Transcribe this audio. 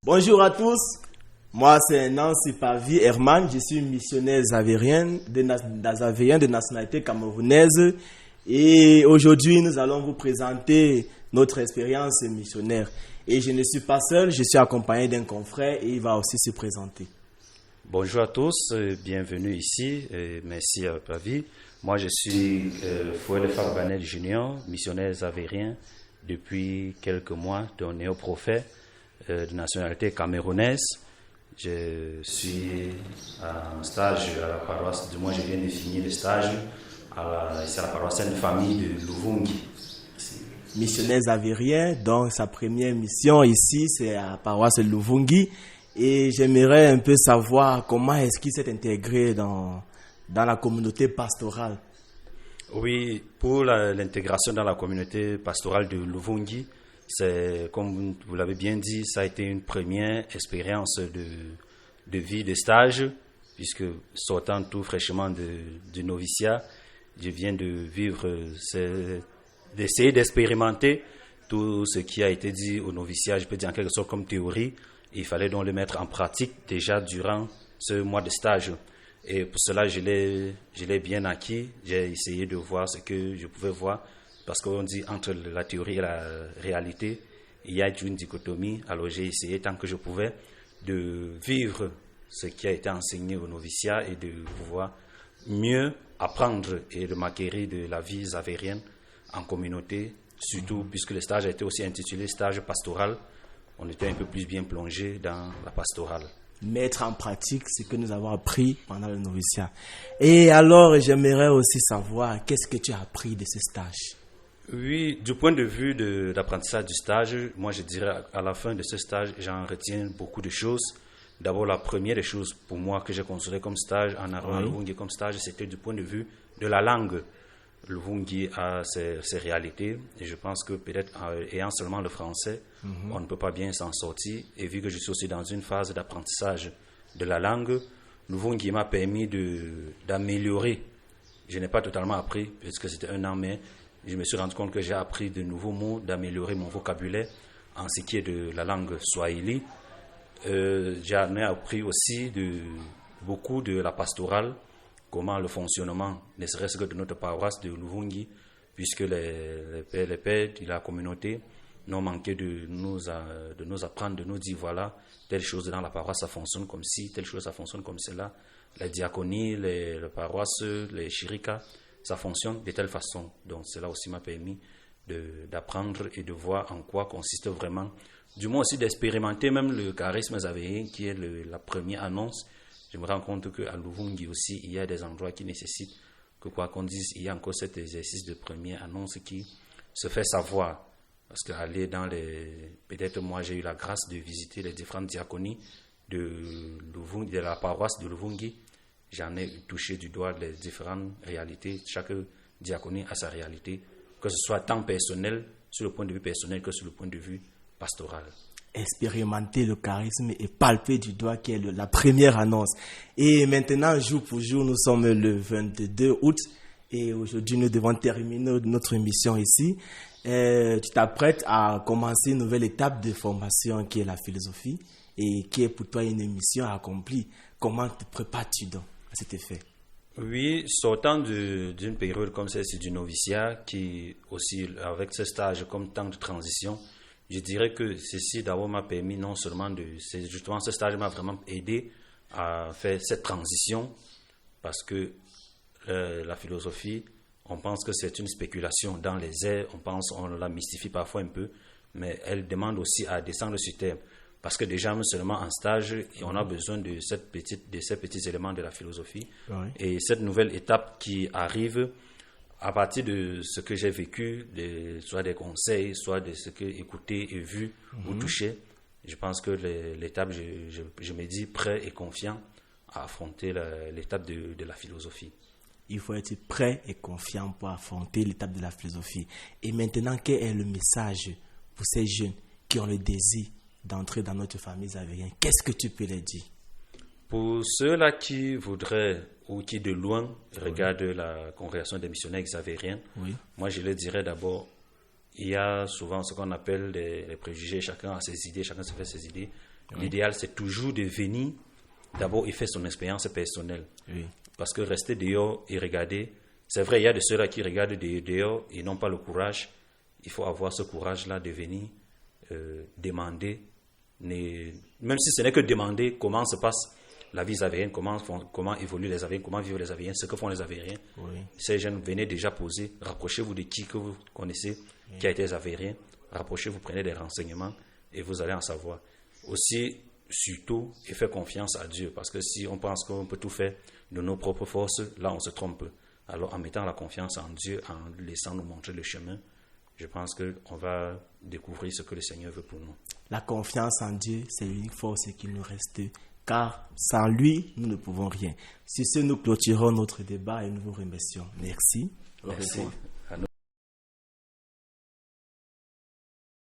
Bonjour à tous, moi c'est Nancy Pavi Herman, je suis missionnaire zavérien de nationalité camerounaise et aujourd'hui nous allons vous présenter notre expérience missionnaire. Et je ne suis pas seul, je suis accompagné d'un confrère et il va aussi se présenter. Bonjour à tous, bienvenue ici, merci à Pavi. Moi je suis Fouel Farbanel Junior, missionnaire zavérien depuis quelques mois, de néo-prophète de nationalité camerounaise. Je suis en stage à la paroisse, du moins je viens de finir le stage c'est la paroisse Sainte-Famille de Luvungi. Missionnaire zavérien, donc sa première mission ici c'est à la paroisse Luvungi. Et j'aimerais un peu savoir comment est-ce qu'il s'est intégré dans la communauté pastorale. Oui, pour l'intégration dans la communauté pastorale de Luvungi, c'est, comme vous l'avez bien dit, ça a été une première expérience de vie, de stage, puisque sortant tout fraîchement du noviciat, je viens de vivre, d'essayer d'expérimenter tout ce qui a été dit au noviciat, je peux dire en quelque sorte comme théorie. Il fallait donc le mettre en pratique déjà durant ce mois de stage. Et pour cela, je l'ai bien acquis. J'ai essayé de voir ce que je pouvais voir. Parce qu'on dit entre la théorie et la réalité, il y a une dichotomie. Alors j'ai essayé tant que je pouvais de vivre ce qui a été enseigné au noviciat et de pouvoir mieux apprendre et de m'acquérir de la vie zavérienne en communauté. Surtout puisque le stage a été aussi intitulé stage pastoral. On était un peu plus bien plongé dans la pastorale. Mettre en pratique ce que nous avons appris pendant le noviciat. Et alors, j'aimerais aussi savoir, qu'est-ce que tu as appris de ce stage? Oui, du point de vue de l'apprentissage du stage, moi je dirais à la fin de ce stage, j'en retiens beaucoup de choses. D'abord, la première des choses pour moi que j'ai considéré comme stage en arrivant à Luvungi comme stage, c'était du point de vue de la langue. Luvungi a ses réalités et je pense que peut-être ayant seulement le français, on ne peut pas bien s'en sortir. Et vu que je suis aussi dans une phase d'apprentissage de la langue, Luvungi m'a permis d'améliorer. Je n'ai pas totalement appris puisque c'était un an, mais je me suis rendu compte que j'ai appris de nouveaux mots, d'améliorer mon vocabulaire en ce qui est de la langue swahili. J'en ai appris aussi beaucoup de la pastorale, comment le fonctionnement, ne serait-ce que de notre paroisse de Luvungi, puisque les pères de la communauté n'ont manqué de nous apprendre, de nous dire voilà, telle chose dans la paroisse ça fonctionne comme ci, telle chose ça fonctionne comme cela. Les diaconies, les paroisses, les shirikas, ça fonctionne de telle façon. Donc cela aussi m'a permis d'apprendre et de voir en quoi consiste vraiment, du moins aussi d'expérimenter même le charisme zavérien qui est la première annonce. Je me rends compte qu'à Luvungi aussi, il y a des endroits qui nécessitent que quoi qu'on dise, il y a encore cet exercice de première annonce qui se fait savoir. Parce qu'aller peut-être moi j'ai eu la grâce de visiter les différentes diaconies de la paroisse de Luvungi. J'en ai touché du doigt les différentes réalités. Chaque diaconie a sa réalité, que ce soit tant personnel, sur le point de vue personnel, que sur le point de vue pastoral. Expérimenter le charisme et palper du doigt qui est la première annonce. Et maintenant, jour pour jour, nous sommes le 22 août et aujourd'hui, nous devons terminer notre émission ici. Tu t'apprêtes à commencer une nouvelle étape de formation qui est la philosophie et qui est pour toi une mission accomplie. Comment te prépares-tu donc à cet effet? Oui, sortant d'une période comme celle-ci du noviciat, qui aussi avec ce stage comme temps de transition, je dirais que ceci d'abord m'a permis non seulement justement ce stage m'a vraiment aidé à faire cette transition parce que la philosophie, on pense que c'est une spéculation dans les airs, on la mystifie parfois un peu, mais elle demande aussi à descendre sur terre parce que déjà seulement en stage, on a besoin de ces petits éléments de la philosophie et cette nouvelle étape qui arrive à partir de ce que j'ai vécu, soit des conseils, soit de ce que écouté et vu ou touché, je pense que l'étape, je me dis prêt et confiant à affronter l'étape de la philosophie. Il faut être prêt et confiant pour affronter l'étape de la philosophie. Et maintenant, quel est le message pour ces jeunes qui ont le désir d'entrer dans notre famille zavérienne? Qu'est-ce que tu peux leur dire? Pour ceux-là qui voudraient ou qui de loin regardent la congrégation des missionnaires xavériens, moi je leur dirais d'abord, il y a souvent ce qu'on appelle les préjugés, chacun a ses idées, chacun se fait ses idées. Oui. L'idéal, c'est toujours de venir d'abord et faire son expérience personnelle. Oui. Parce que rester dehors et regarder, c'est vrai, il y a de ceux-là qui regardent dehors et n'ont pas le courage. Il faut avoir ce courage-là de venir demander, même si ce n'est que demander comment se passe la vie des Avériens, comment évoluent les Avériens, comment vivent les Avériens, ce que font les Avériens. Oui. Ces jeunes, venez déjà poser, rapprochez-vous de qui que vous connaissez, qui a été les Avériens, rapprochez-vous, prenez des renseignements et vous allez en savoir. Aussi, surtout, et faire confiance à Dieu, parce que si on pense qu'on peut tout faire de nos propres forces, là on se trompe. Alors en mettant la confiance en Dieu, en laissant nous montrer le chemin, je pense qu'on va découvrir ce que le Seigneur veut pour nous. La confiance en Dieu, c'est l'unique force qu'il nous reste, car sans lui, nous ne pouvons rien. Sur ce, nous clôturons notre débat et nous vous remercions. Merci. Merci.